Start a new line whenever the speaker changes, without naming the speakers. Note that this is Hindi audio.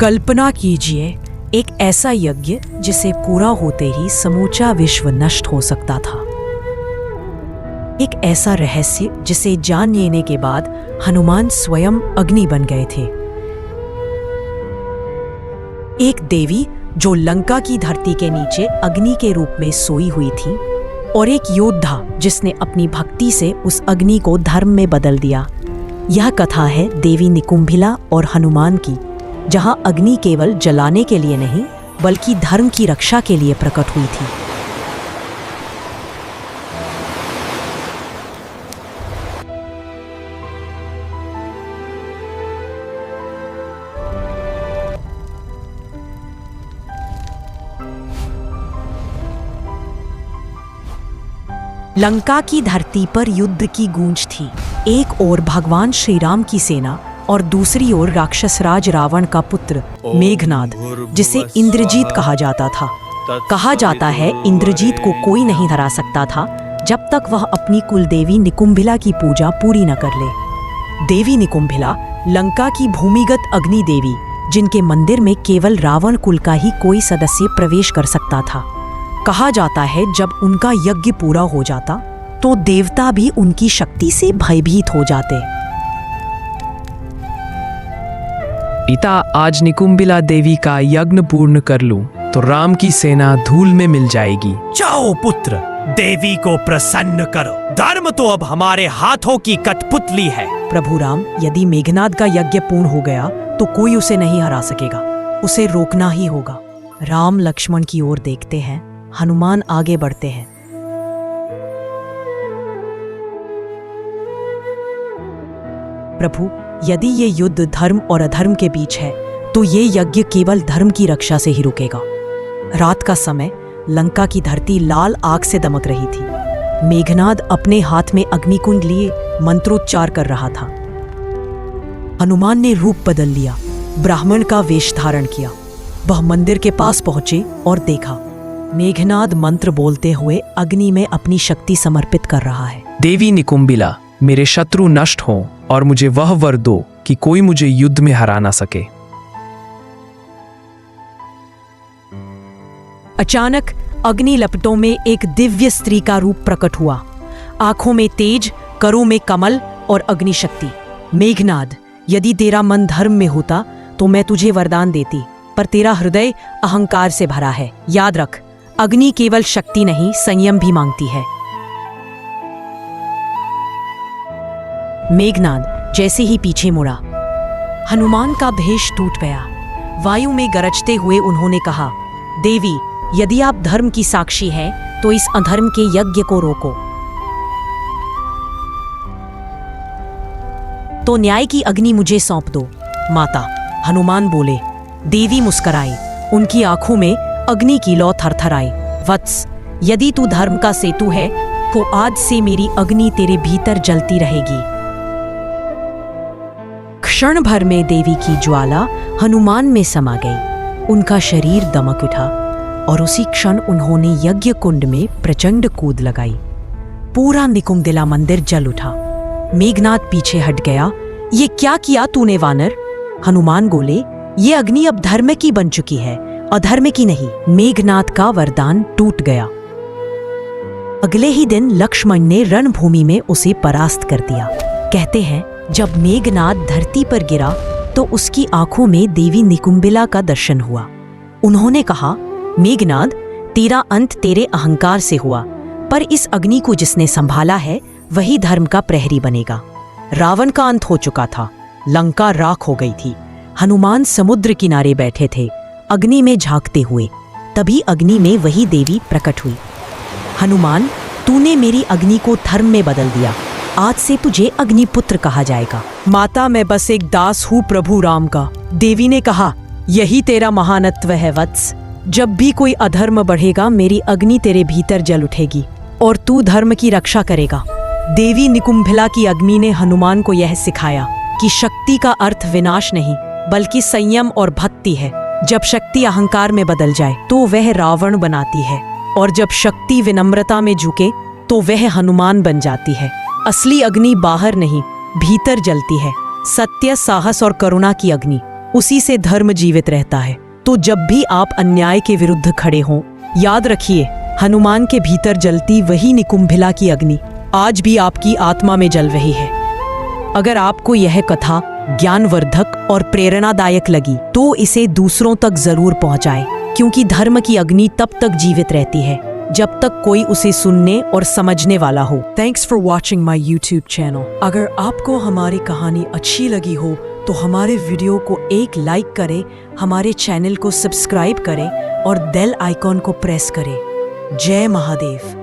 कल्पना कीजिए एक ऐसा यज्ञ जिसे पूरा होते ही समूचा विश्व नष्ट हो सकता था। एक ऐसा रहस्य जिसे जान लेने के बाद हनुमान स्वयं अग्नि बन गए थे। एक देवी जो लंका की धरती के नीचे अग्नि के रूप में सोई हुई थी, और एक योद्धा जिसने अपनी भक्ति से उस अग्नि को धर्म में बदल दिया। यह कथा है देवी निकुंभिला और हनुमान की, जहां अग्नि केवल जलाने के लिए नहीं बल्कि धर्म की रक्षा के लिए प्रकट हुई थी। लंका की धरती पर युद्ध की गूंज थी। एक ओर भगवान श्री राम की सेना और दूसरी ओर राक्षस राज रावण का पुत्र मेघनाद, जिसे इंद्रजीत कहा जाता था। कहा जाता है इंद्रजीत को कोई नहीं हरा सकता था जब तक वह अपनी कुलदेवी निकुंभिला की पूजा पूरी न कर ले। देवी निकुंभिला लंका की भूमिगत अग्नि देवी, जिनके मंदिर में केवल रावण कुल का ही कोई सदस्य प्रवेश कर सकता था। कहा जाता है जब उनका यज्ञ पूरा हो जाता तो देवता भी उनकी शक्ति से भयभीत हो जाते।
पिता, आज निकुंभिला देवी का यज्ञ पूर्ण कर लूं तो राम की सेना धूल में मिल जाएगी।
जाओ पुत्र, देवी को प्रसन्न करो। धर्म तो अब हमारे हाथों की कठपुतली है।
प्रभु राम, यदि मेघनाद का यज्ञ पूर्ण हो गया तो कोई उसे नहीं हरा सकेगा। उसे रोकना ही होगा। राम लक्ष्मण की ओर देखते हैं, हनुमान आगे बढ़ते हैं। प्रभु, यदि ये युद्ध धर्म और अधर्म के बीच है तो ये यज्ञ केवल धर्म की रक्षा से ही रुकेगा। रात का समय लंका की धरती लाल आग से दमक रही थी। मेघनाद अपने हाथ में अग्निकुंड लिए मंत्रोच्चार कर रहा था। हनुमान ने रूप बदल लिया, ब्राह्मण का वेश धारण किया। वह मंदिर के पास पहुंचे और देखा मेघनाद मंत्र बोलते हुए अग्नि में अपनी शक्ति समर्पित कर रहा है।
देवी निकुंभिला, मेरे शत्रु नष्ट हों और मुझे वह वर दो कि कोई मुझे युद्ध में हरा ना सके।
अचानक अग्नि लपटों में एक दिव्य स्त्री का रूप प्रकट हुआ। आंखों में तेज, करों में कमल और अग्नि शक्ति। मेघनाद, यदि तेरा मन धर्म में होता तो मैं तुझे वरदान देती, पर तेरा हृदय अहंकार से भरा है। याद रख, अग्नि केवल शक्ति नहीं, संयम भी मांगती है। मेघनाद जैसे ही पीछे मुड़ा, हनुमान का भेष टूट गया। वायु में गरजते हुए उन्होंने कहा, देवी, यदि आप धर्म की साक्षी हैं तो इस अधर्म के यज्ञ को रोको। तो न्याय की अग्नि मुझे सौंप दो। माता, हनुमान बोले। देवी मुस्कुराई, उनकी आंखों में अग्नि की लौ थरथराई। वत्स, यदि तू धर्म का सेतु है तो आज से मेरी अग्नि तेरे भीतर जलती रहेगी। क्षण भर में देवी की ज्वाला हनुमान में समा गई। उनका शरीर दमक उठा और उसी क्षण उन्होंने यज्ञ कुंड में प्रचंड कूद लगाई। पूरा निकुंभिला मंदिर जल उठा। मेघनाद पीछे हट गया। ये क्या किया तूने वानर? हनुमान बोले, ये अग्नि अब धर्म की बन चुकी है, अधर्म की नहीं। मेघनाद का वरदान टूट गया। अगले ही दिन लक्ष्मण ने रणभूमि में उसे परास्त कर दिया। कहते हैं जब मेघनाद धरती पर गिरा तो उसकी आंखों में देवी निकुंभिला का दर्शन हुआ। उन्होंने कहा, मेघनाद, तेरा अंत तेरे अहंकार से हुआ, पर इस अग्नि को जिसने संभाला है वही धर्म का प्रहरी बनेगा। रावण का अंत हो चुका था, लंका राख हो गई थी। हनुमान समुद्र किनारे बैठे थे, अग्नि में झांकते हुए। तभी अग्नि में वही देवी प्रकट हुई। हनुमान, तूने मेरी अग्नि को धर्म में बदल दिया। आज से तुझे अग्निपुत्र कहा जाएगा। माता, मैं बस एक दास हूँ प्रभु राम का। देवी ने कहा, यही तेरा महानत्व है वत्स। जब भी कोई अधर्म बढ़ेगा मेरी अग्नि तेरे भीतर जल उठेगी और तू धर्म की रक्षा करेगा। देवी निकुंभिला की अग्नि ने हनुमान को यह सिखाया कि शक्ति का अर्थ विनाश नहीं बल्कि संयम और भक्ति है। जब शक्ति अहंकार में बदल जाए तो वह रावण बनाती है, और जब शक्ति विनम्रता में झुके तो वह हनुमान बन जाती है। असली अग्नि बाहर नहीं, भीतर जलती है। सत्य, साहस और करुणा की अग्नि। उसी से धर्म जीवित रहता है। तो जब भी आप अन्याय के विरुद्ध खड़े हों, याद रखिए, हनुमान के भीतर जलती वही निकुंभिला की अग्नि आज भी आपकी आत्मा में जल रही है। अगर आपको यह कथा ज्ञानवर्धक और प्रेरणादायक लगी तो इसे दूसरों तक जरूर पहुंचाएं, क्योंकि धर्म की अग्नि तब तक जीवित रहती है जब तक कोई उसे सुनने और समझने वाला हो। Thanks for watching my YouTube channel. अगर आपको हमारी कहानी अच्छी लगी हो तो हमारे वीडियो को एक लाइक करें, हमारे चैनल को सब्सक्राइब करें और बेल आइकॉन को प्रेस करें। जय महादेव।